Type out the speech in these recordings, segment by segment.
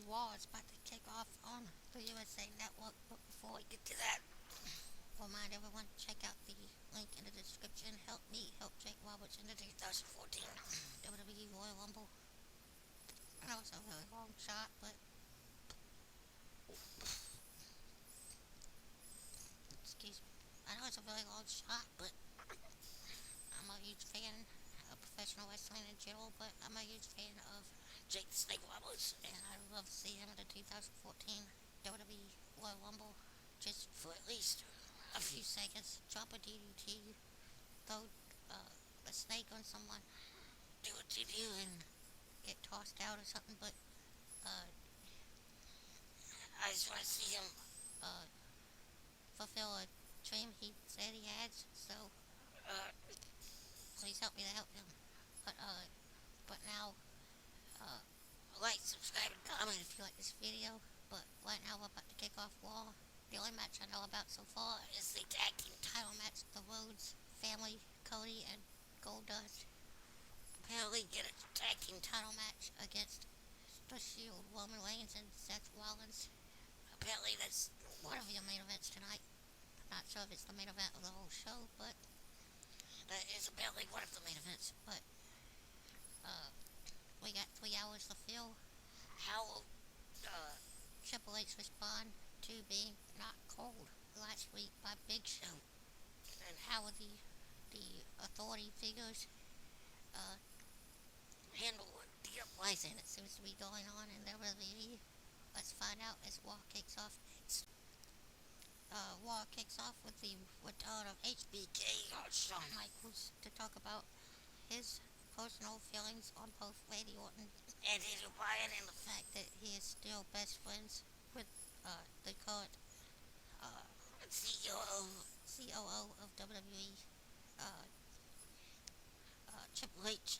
Raw is about to kick off on the USA Network, but before we get to that, remind everyone to check out the link in the description. Help me help Jake Roberts in the 2014 WWE Royal Rumble. I know it's a really long shot, but excuse me. I know it's a really long shot, but I'm a huge fan of professional wrestling in general, but I'm a huge fan of Jake the Snake Roberts, and I'd love to see him in the 2014 WWE Royal Rumble just for at least a few seconds. Drop a DDT, throw a snake on someone, do what you do, and get tossed out or something. But uh, I just want to see him uh, fulfill a dream he said he had. So uh, please help me to help him. But uh, but now uh, like, subscribe, and comment if you like this video. But right now we're about to kick off Raw. The only match I know about so far is the tag team title match. The Rhodes family, Cody and Goldust, apparently get a tag team title match against the Shield, Roman Reigns and Seth Rollins. Apparently that's one of your main events tonight. I'm not sure if it's the main event of the whole show, but that is apparently one of the main events. But uh, we got 3 hours to fill. How will Triple H respond to being not cold last week by Big Show? And how will the authority figures uh, handle the uprising that seems to be going on in WWE? Let's find out as Raw kicks off next. Raw kicks off with the return of HBK on Shawn Michaels to talk about his personal feelings on both Randy Orton and Daniel Bryan, and the fact that he is still best friends with the current uh, COO of WWE, uh, Triple H.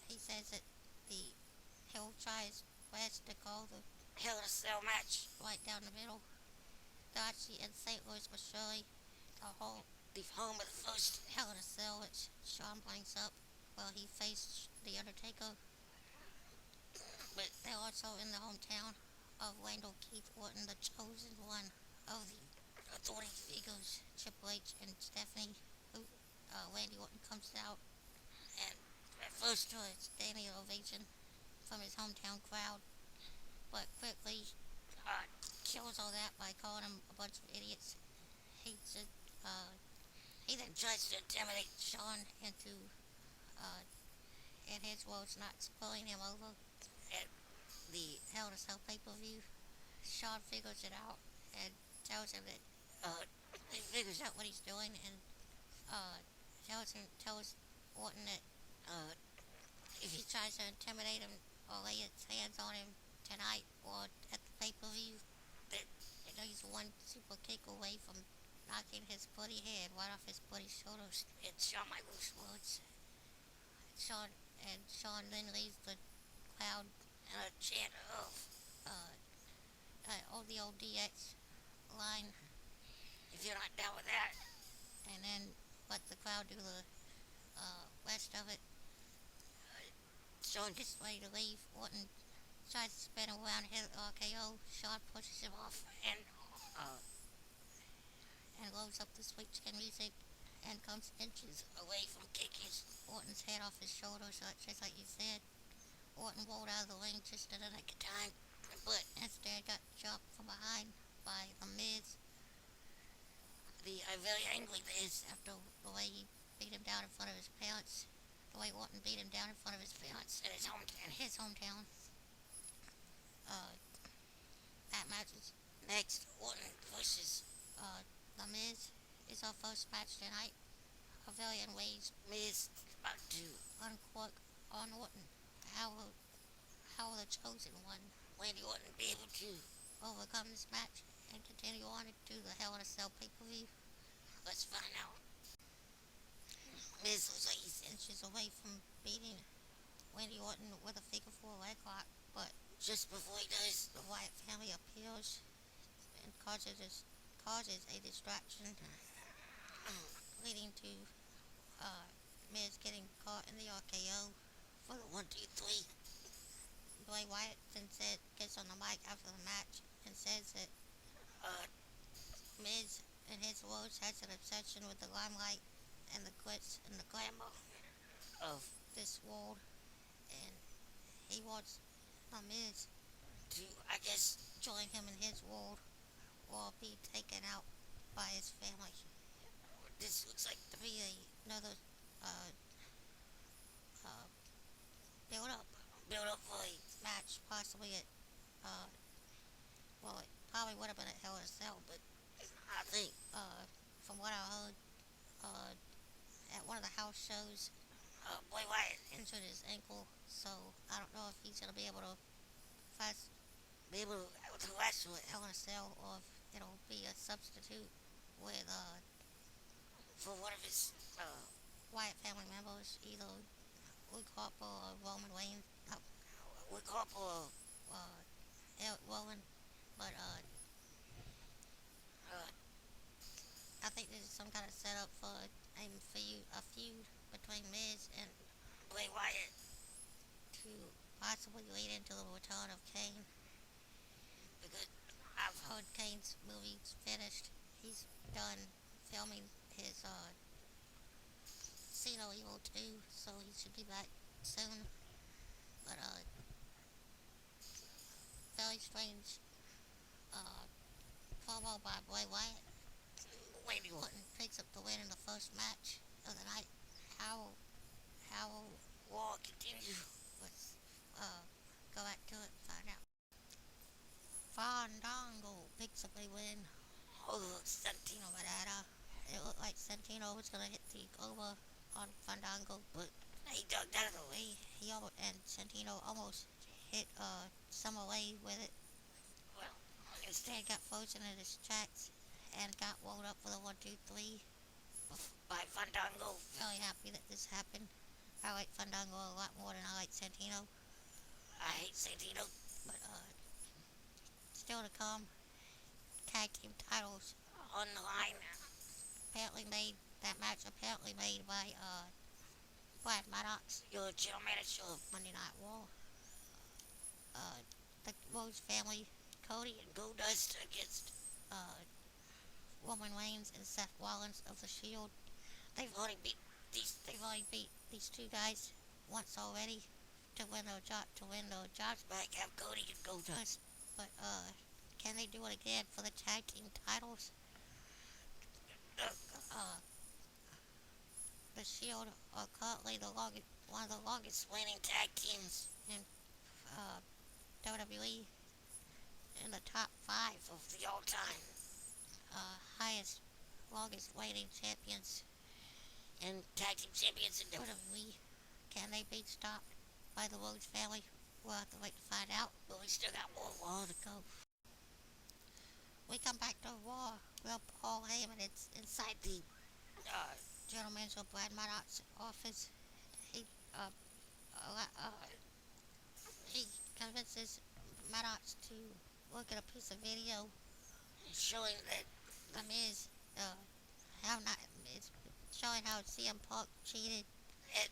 He says that he'll try his best to call the Hell in a Cell match right down the middle. Dodgy and St. Louis, Missouri, the home of the first Hell in a Cell, which Shawn blanks up while he faced The Undertaker. But they're also in the hometown of Randall Keith Orton, the chosen one of the authority figures, Triple H and Stephanie, who Randy Orton comes out and at first to a standing ovation from his hometown crowd, but quickly kills all that by calling them a bunch of idiots. He just, he then tries to intimidate Shawn into, in his words, not pulling him over at the Hell in a Cell pay-per-view. Shawn figures it out and tells him that, he figures out what he's doing and, tells Orton that, if he tries to intimidate him or lay his hands on him tonight or at the pay-per-view, that he's one super kick away from knocking his bloody head right off his bloody shoulders. It's Shawn Michaels' words. Shawn then leaves the crowd in a chant of the old DX line, if you're not down with that, and then let the crowd do the rest of it. Shawn gets ready to leave. Orton tries to spin around, hit RKO. Shawn pushes him off and loads up the sweet chin music and comes inches away from kicking Orton's head off his shoulders, just like you said. Orton rolled out of the ring just in the nick of time, but instead got jumped from behind by The Miz. A very angry Miz after the way he beat him down in front of his parents. The way Orton beat him down in front of his parents in his hometown. That match is next. Orton versus The Miz is our first match tonight. A very enraged Miz about to uncork on Orton. How will the chosen one, Randy Orton, be able to overcome this match and continue on to the Hell in a Cell pay-per-view? Let's find out. Miz was 8 inches away from beating Randy Orton with a figure 4 leg lock, but just before he does, the Wyatt family appears and causes a distraction, leading to Miz getting caught in the RKO for the 1, 2, 3. Bray Wyatt then gets on the mic after the match and says that uh, Miz in his words has an obsession with the limelight and the glitz and the glamour of this world, and he wants the Miz to, I guess, join him in his world or be taken out by his family. This looks like to be another uh, uh, build up for a match, possibly at well, it probably would have been at Hell in a Cell, but I think from what I heard at one of the house shows, Bray Wyatt injured his ankle, so I don't know if he's gonna be able to fast, be able to wrestle at Hell in a Cell, or if it'll be a substitute with for one of his Wyatt family members, either Luke Harper or Roman Reigns. No, Luke Harper or Eric Rowan, but I think this is some kind of setup for a feud between Miz and Bray Wyatt to possibly lead into the return of Kane. Because I've heard Kane's movie's finished. He's done filming his See No Evil 2, so he should be back soon. But very strange promo by Bray Wyatt. Randy Orton picks up the win in the first match of the night. How will Raw continue? Let's go back to it and find out. Fandango picks up a win over Santino Marella. It looked like Santino was gonna hit the over on Fandango, but he dug that out of the way. And Santino almost hit Summerway with it. Well, instead got frozen in his tracks and got rolled up for the 1-2-3 by Fandango. Very happy that this happened. I like Fandango a lot more than I like Santino. I hate Santino. But still to come, tag team titles on the line. That match apparently made by Brad Maddox, your general manager of Monday Night Raw. The Rose family, Cody and Goldust against Roman Reigns and Seth Rollins of the Shield. They've already beat these two guys once already to win their jobs back. Have Cody and Goldust, but can they do it again for the tag team titles? The Shield are currently one of the longest reigning tag teams in WWE, in the top 5 of the all-time longest reigning champions and tag team champions in WWE. Can they be stopped by the Rhodes family? We'll have to wait to find out, but we still got more Raw to go. We come back to Raw. Well, Paul Heyman is inside the general manager of Brad Maddox's office. He convinces Maddox to look at a piece of video showing that The Miz it's showing how CM Punk cheated at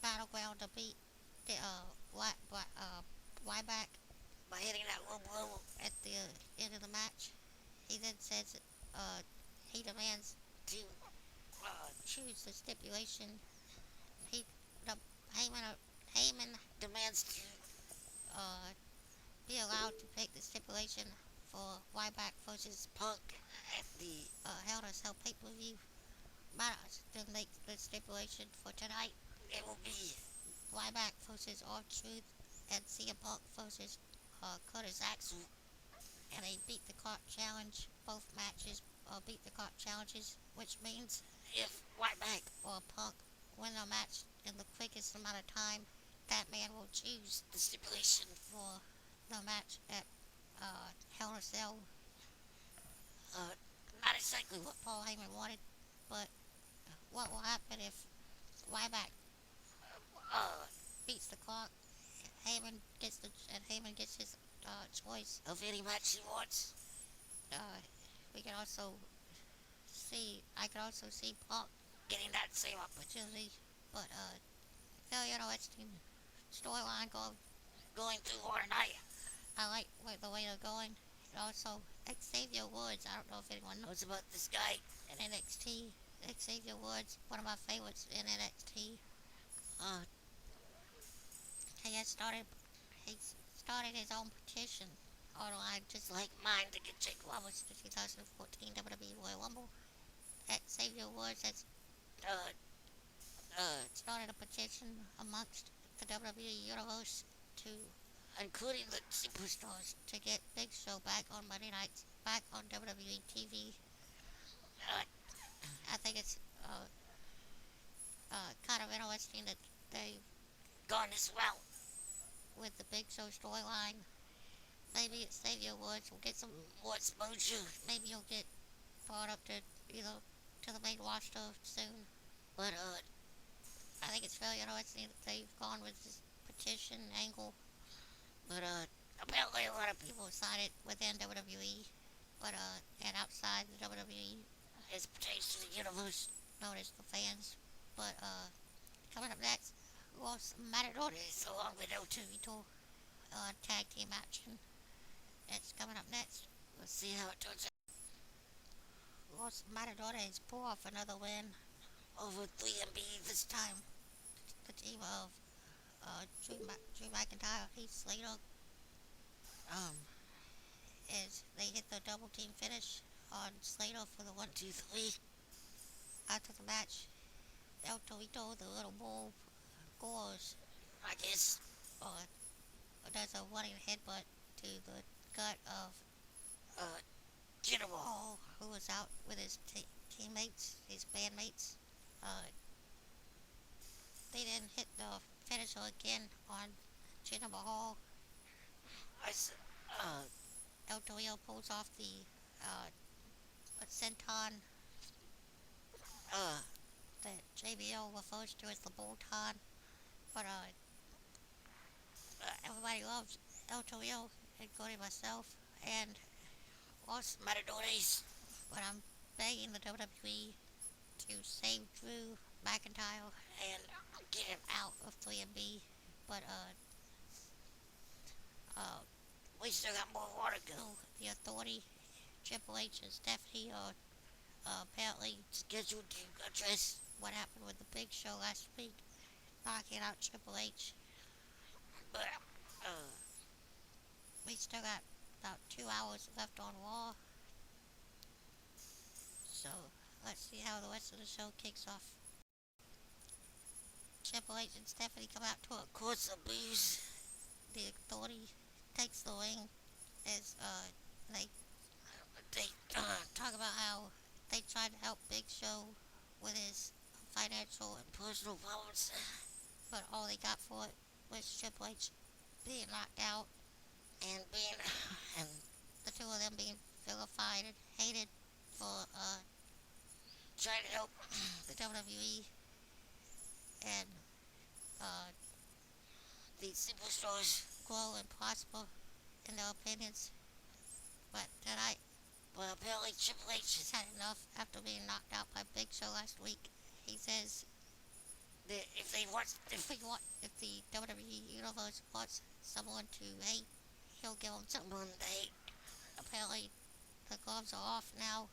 Battleground to beat the Ryback by hitting that low blow at the end of the match. He then says he demands to choose the stipulation. Heyman demands to be allowed to pick the stipulation for Ryback versus Punk at the Hell in a Cell pay-per-view. Maddox then makes the stipulation for tonight. It will be Ryback versus R-Truth and CM Punk versus Curtis Axel. And a beat the clock challenge. Both matches beat the clock challenges, which means if Ryback or Punk win a match in the quickest amount of time, that man will choose the stipulation for the match at Hell in a Cell. Not exactly what Paul Heyman wanted, but what will happen if Ryback beats the clock? Heyman gets his choice of any match he wants. I can also see Punk getting that same opportunity, but very interesting storyline going through more tonight. I like the way they're going. And also, Xavier Woods. I don't know if anyone knows about this guy in NXT. Xavier Woods, one of my favorites in NXT. Uh, he has started. He started his own petition online, just like mine, to get Jake Roberts to 2014 WWE Royal Rumble. Xavier Woods has uh, started a petition amongst the WWE Universe to, including the superstars, to get Big Show back on Monday nights, back on WWE TV. Uh, I think it's kind of interesting that they've gone this route with the Big Show storyline. Maybe Xavier Woods will get some more exposure. Maybe he'll get brought up to, to the main roster soon. But I think it's very interesting that they've gone with this petition angle. But apparently a lot of people signed it within WWE, but and outside the WWE, as pertains to the universe known as the fans. But coming up next, Los Matadores along with El Torito tag team action. That's coming up next. Let's see how it turns out. Los Matadores pull off another win over 3MB this time. The team of Drew McIntyre, Heath Slater, um, as they hit the double team finish on Slater for the 1-2-3. After the match, El Torito, the little bull, scores, I guess, does a running headbutt to the gut of Jinder Mahal, who was out with his teammates, his bandmates. They then hit the finisher again on Jinder Mahal. El Torito pulls off the senton that JBL refers to as the Bolton. But everybody loves El Torito, including myself, and Los Matadores. But I'm begging the WWE to save Drew McIntyre and get him out of 3MB. But we still got more water to go. The Authority, Triple H, and Stephanie are apparently scheduled to address what happened with the Big Show last week, knocking out Triple H. But we still got about 2 hours left on Raw. So let's see how the rest of the show kicks off. Triple H and Stephanie come out to a course of booze. The Authority takes the ring as they talk about how they tried to help Big Show with his financial and personal problems, but all they got for it was Triple H being knocked out and the two of them being vilified and hated for trying to help the WWE and the superstars grow and prosper in their opinions. But tonight, apparently Triple H has had enough after being knocked out by Big Show last week. He says that if the WWE Universe wants someone to hate, he'll give them someone to hate. Apparently, the gloves are off now,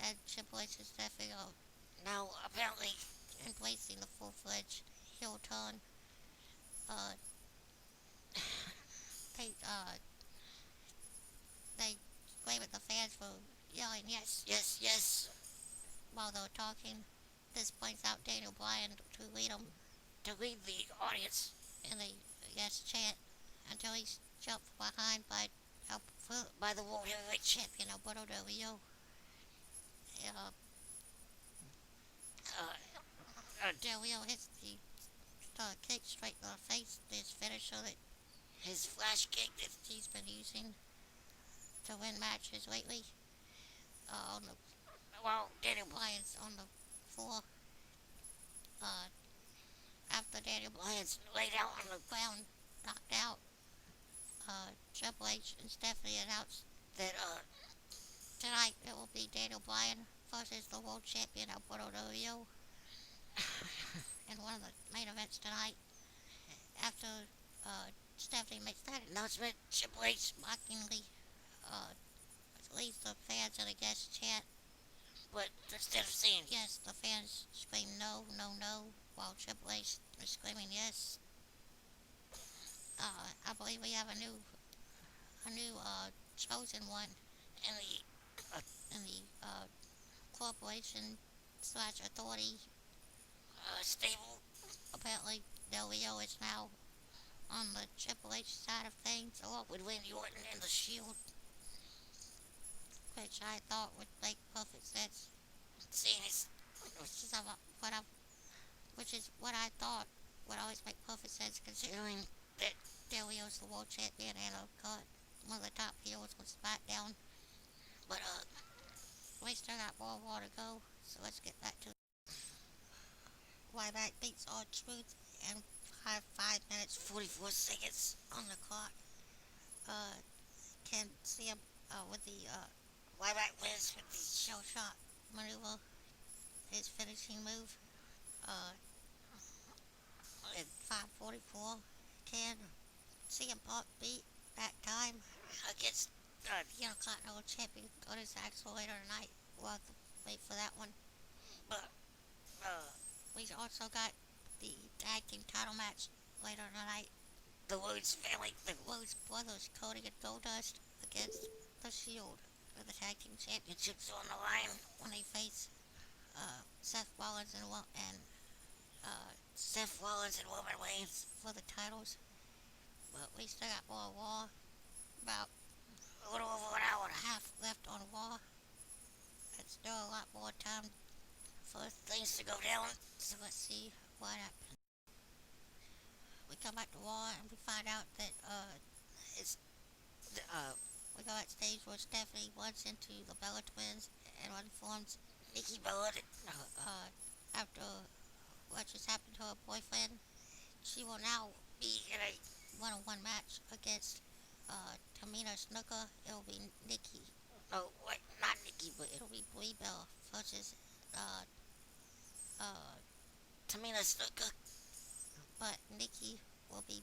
and Triple H is definitely now apparently embracing the full-fledged heel turn. They scream at the fans for yelling yes, yes, yes while they're talking. This points out Daniel Bryan to lead the audience in the yes chant until he's jumped behind by the World Heavyweight Champion Alberto Del Rio. Del Rio hits the kick straight to the face, his finisher, his flash kick that he's been using to win matches lately. While Daniel Bryan's on the floor, after Daniel Bryan's laid out on the ground, knocked out, Triple H and Stephanie announced that tonight it will be Daniel Bryan versus the world champion Alberto Del Rio in one of the main events tonight. After Stephanie he makes that announcement, Triple H mockingly uh, leads the fans in a guest chant. But instead of saying yes, the fans scream no, no, no, while Triple H is screaming yes. I believe we have a new chosen one in the corporation slash authority stable. Apparently, Del Rio is now on the Triple H side of things, along with Randy Orton and the Shield, which I thought would make perfect sense. Seeing as which is what I which is what I thought would always make perfect sense, considering that Del Rio's the world champion and one of the top heroes on SmackDown. But we still got more war to go, so let's get back to Ryback beats R-Truth and 5 minutes 44 seconds on the clock. Uh, can see him with the Ryback wins with the shell shot maneuver, his finishing move. Uh, at 5:44, can CM Punk beat that time against the Intercontinental Champion Curtis Axel later tonight. We'll have to wait for that one. But we also got the tag team title match later tonight. The Rhodes family, the Rhodes brothers, Cody and Goldust against the Shield for the tag team championships on the line when they face Seth Rollins and Roman Reigns for the titles. But we still got more Raw. About a little over an hour and a half left on Raw. It's still a lot more time for things to go down. So let's see what happens. We come back to Raw and we find out that it's we go backstage where Stephanie runs into the Bella twins and informs Nikki Bella that after what just happened to her boyfriend, she will now be in a one-on-one match against Tamina Snuka. It'll be Nikki. No, what? Not Nikki, but it'll be Brie Bella versus uh, uh, Tamina Snuka. But Nikki will be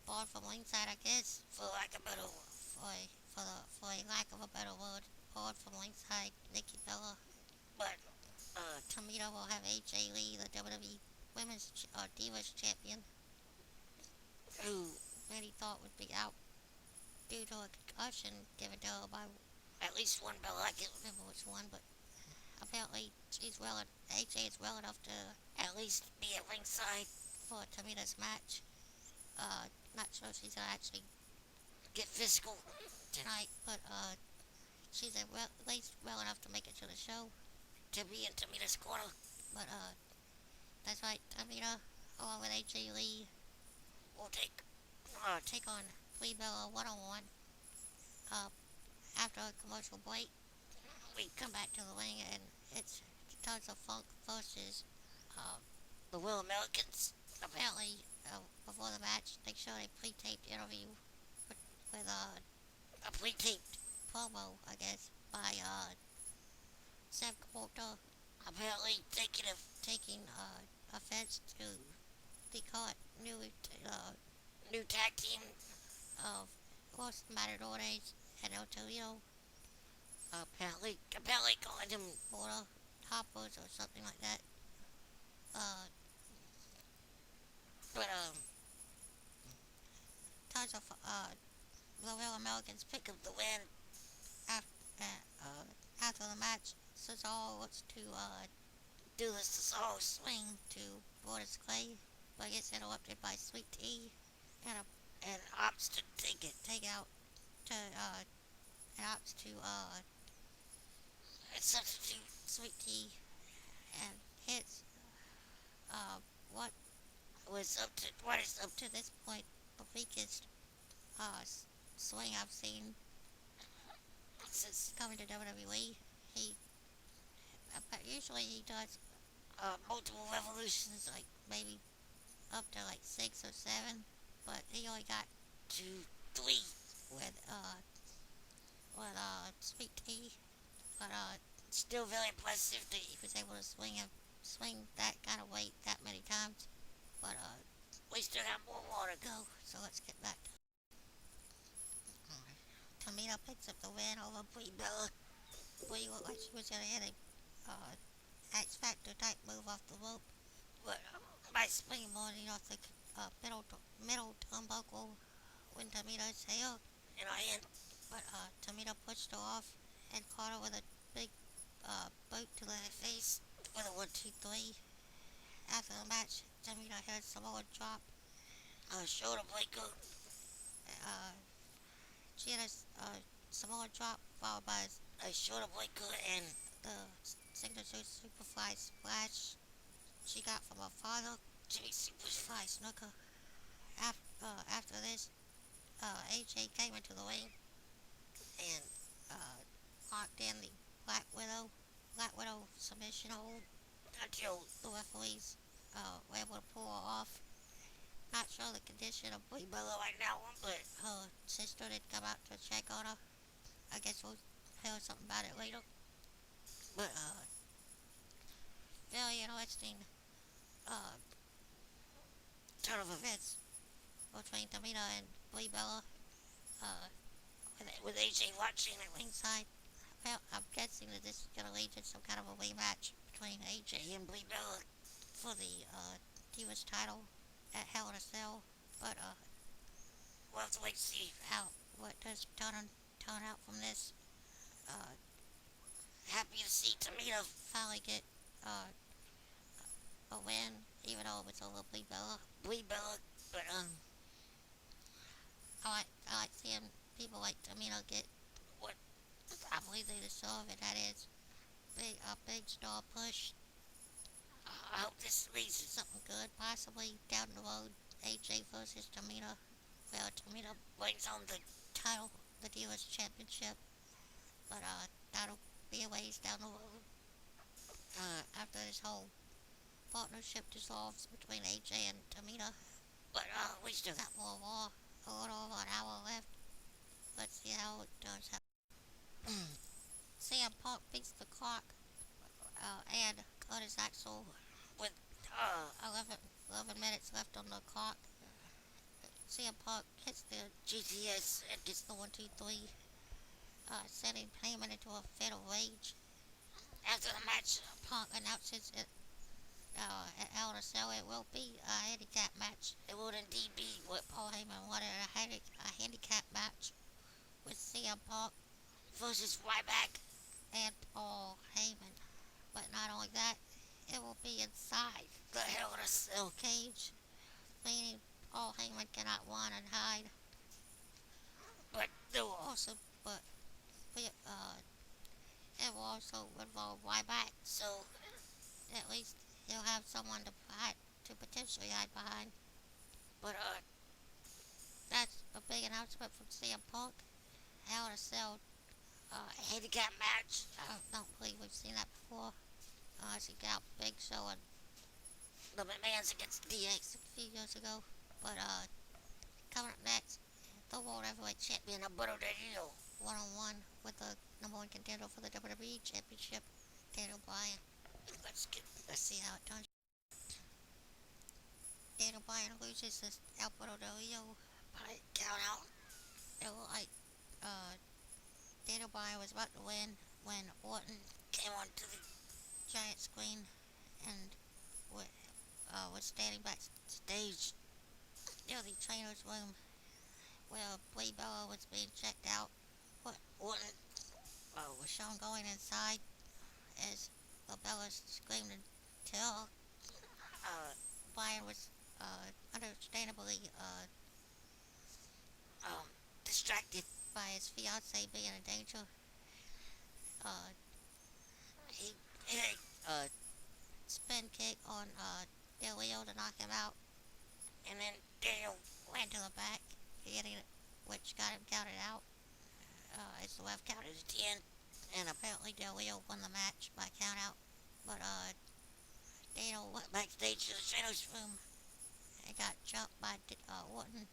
barred from ringside, I guess, for lack of a better for a lack of a better word, barred from ringside. Nikki Bella. But Tamina will have AJ Lee, the WWE Women's Divas Champion, who many thought would be out due to a concussion given to her by at least one Bella. I can't remember which one, but apparently AJ is well enough to at least be at ringside for Tamina's match. Not sure if she's gonna actually get physical tonight, but she's at least well enough to make it to the show to be in Tamina's corner. But that's right, Tamina, along with AJ Lee, will take on Brie Bella one-on-one. After a commercial break, we come back to the ring and it's Tons of Funk versus the Will Americans. Apparently, before the match, they showed a pre-taped interview with a pre-taped promo, I guess, by Sam Coulter. Apparently, taking offense to the new tag team of Los Matadores and El Torito. Apparently calling him border hoppers or something like that. But tons of the Real Americans pick up the win after the match. Cesaro looks to do the Cesaro swing to Brodus Clay, but gets interrupted by Sweet Tea and opts to take out to and opts to substitute Sweet Tea and hits what what is up to this point the weakest swing I've seen since coming to WWE. Usually he does multiple revolutions, like maybe up to like 6 or 7, but he only got 2, 3 with Sweet Tea. But still very impressive that he was able to swing that kind of weight that many times. But we still got more to go. So let's get back to Tamina picks up the win over Brie Bella. Brie looked like she was gonna hit a X Factor type move off the rope, but by springboarding off the middle turnbuckle when Tamina tail in her hand. But Tamina pushed her off and caught her with a big boot to the face with a 1, 2, 3. After the match, Tamina hit a Samoa drop, a shoulder breaker. Uh, she had a Samoa drop followed by a shoulder breaker and the signature Superfly splash she got from her father, Jimmy Superfly Snooker. After this, AJ came into the ring and locked in the Black Widow submission hold until the referees were able to pull her off. Not sure the condition of Brie Bella right now, but her sister did come out to check on her. I guess we'll hear something about it later. But very interesting uh, turn of events between Tamina and Brie Bella. Uh, with AJ watching at ringside. Well, I'm guessing that this is going to lead to some kind of a rematch between AJ and Brie Bella for the Divas title at Hell in a Cell. But we'll have to wait to see how what does turn out from this. Uh, Happy to see Tamina finally get a win, even though it's over Brie Bella. But I like seeing people like Tamina get what I believe they deserve, and that is a big star push. I hope this leads to something good, possibly down the road. AJ versus Tamina. Well, Tamina brings home the title, the Divas Championship, but that'll be a ways down the road. After this whole partnership dissolves between AJ and Tamina. But we still got more Raw, a little over an hour left. Let's see how it turns out. CM Punk beats the clock and Curtis Axel with 11 minutes left on the clock. CM Punk hits the GTS and gets the 1, 2, 3, sending Heyman into a fit of rage. After the match, Punk announces it at Hell in a Cell it will be a handicap match. It will indeed be what Paul Heyman wanted, a handicap match with CM Punk versus Ryback and Paul Heyman. But not only that, it will be inside the Hell in a Cell cage, meaning Paul Heyman cannot run and hide. But there will also, it will also involve Ryback, so at least he'll have someone to potentially hide behind. But that's a big announcement from CM Punk. Hell in a Cell handicap match. I don't believe we've seen that before. As he got Big Show and the McMahons against DX a few years ago. But coming up next, the World Heavyweight Champion Alberto Del Rio, one-on-one with the number one contender for the WWE Championship, Daniel Bryan. Let's see how it turns. Daniel Bryan loses to Alberto Del Rio by count out. It looked like Daniel Bryan was about to win when Orton came onto the giant screen and was standing backstage near the trainer's room where Brie Bella was being checked out. But Orton was shown going inside as Bella screamed in terror. Bryan was understandably distracted by his fiancée being in danger. He hit a spin kick on Del Rio to knock him out, and then Daniel ran to the back, hitting it, which got him counted out. As the ref counted at 10, and apparently Del Rio won the match by count out. But Daniel went backstage to the trainer's room and got jumped by Orton,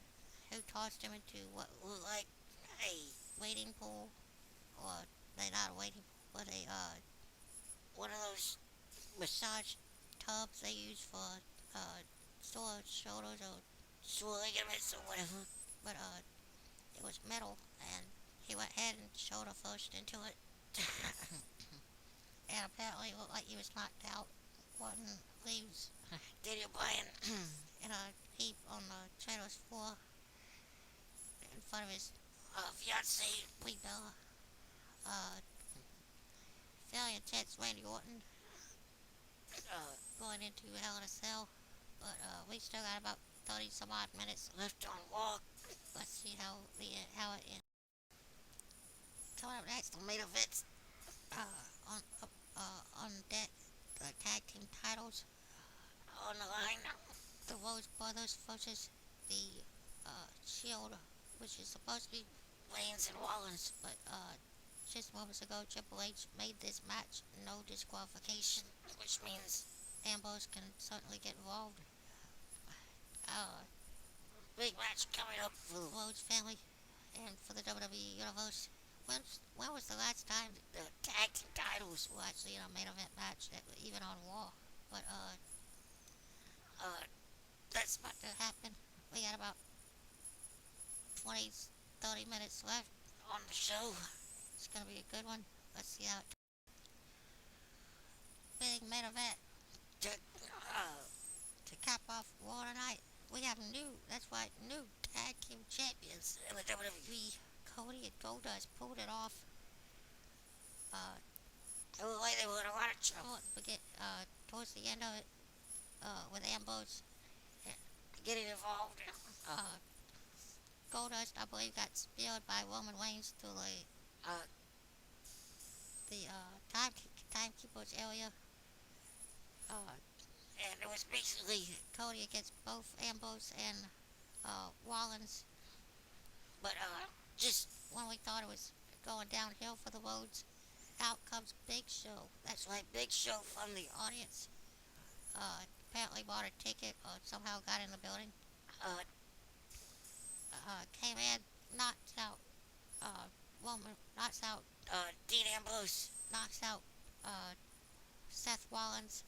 who tossed him into what looked like a waiting pool, or not a waiting pool, but a one of those massage tubs they use for sore shoulders or ligaments or whatever. But it was metal, and he went ahead and shoulder first into it. And apparently it looked like he was knocked out. One leaves Daniel Bryan in a heap on the trailer's floor in front of his fiancee, Brie Bella. Uh, Fairly intense Randy Orton going into Hell in a Cell. But we still got about 30 some odd minutes left on Raw. Let's see how it ends. Coming up next, the main events on deck, the tag team titles on the line. The Rose Brothers versus the Shield, which is supposed to be Reigns and Rollins, but just moments ago, Triple H made this match no disqualification, which means Ambrose can certainly get involved. Uh, Big match coming up for the Rhodes family and for the WWE Universe. When was the last time the tag team titles were actually in a main event match, even on Raw? But that's about to happen. We got about 20, 30 minutes left on the show. It's gonna be a good one. Let's see how it. Big main event to cap off Raw tonight. We have new tag team champions in the WWE. Cody and Goldust pulled it off. It looked like they were in a lot of trouble towards the end of it with Ambrose getting involved. Uh, Goldust, I believe, got speared by Roman Reigns through the timekeeper's area. And it was basically Cody against both Ambrose and Rollins. But just when we thought it was going downhill for the Rhodes, out comes Big Show. That's right, Big Show from the audience. Apparently bought a ticket or somehow got in the building. Came in, knocks out knocks out Dean Ambrose, knocks out Seth Rollins.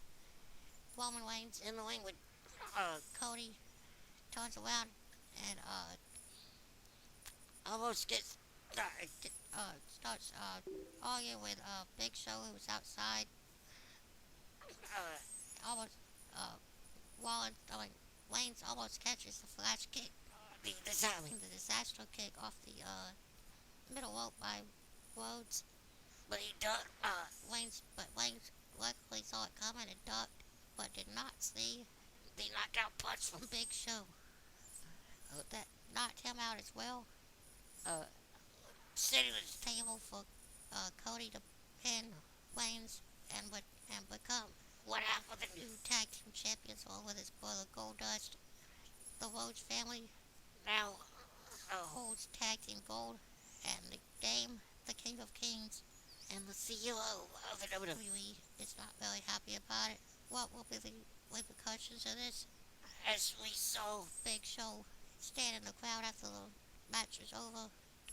Roman Reigns in the ring with Cody, turns around and almost starts arguing with Big Show, who was outside. Almost Rollins, Reigns almost catches the flash kick, the disaster kick off the middle rope by Rhodes. But he ducked. Reigns luckily saw it coming and ducked, but did not see the knockout punch from Big Show. That knocked him out as well. Setting the table for Cody to pin Reigns and become one half of the new tag team champions, along with his brother Goldust. The Rhodes family now holds tag team gold, and the Game, the King of Kings, and the CEO of the WWE is not very happy about it. What will be the repercussions of this? As we saw Big Show stand in the crowd after the match was over,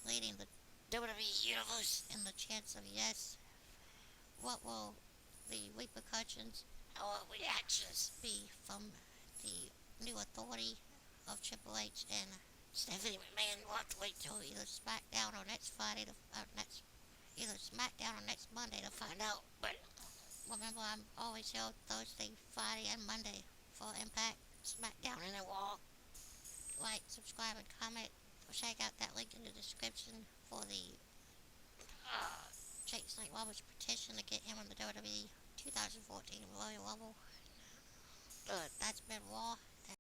leading the WWE Universe in the chance of yes. What will the repercussions or reactions be from the new authority of Triple H and Stephanie McMahon? We'll have to wait till either SmackDown or next Friday either SmackDown or next Monday to find out. But remember, I'm always here Thursday, Friday, and Monday for Impact, SmackDown, and Raw. Like, subscribe, and comment. Check out that link in the description for the Jake Snake Roberts petition to get him in the WWE 2014 Royal Rumble. That's been Raw.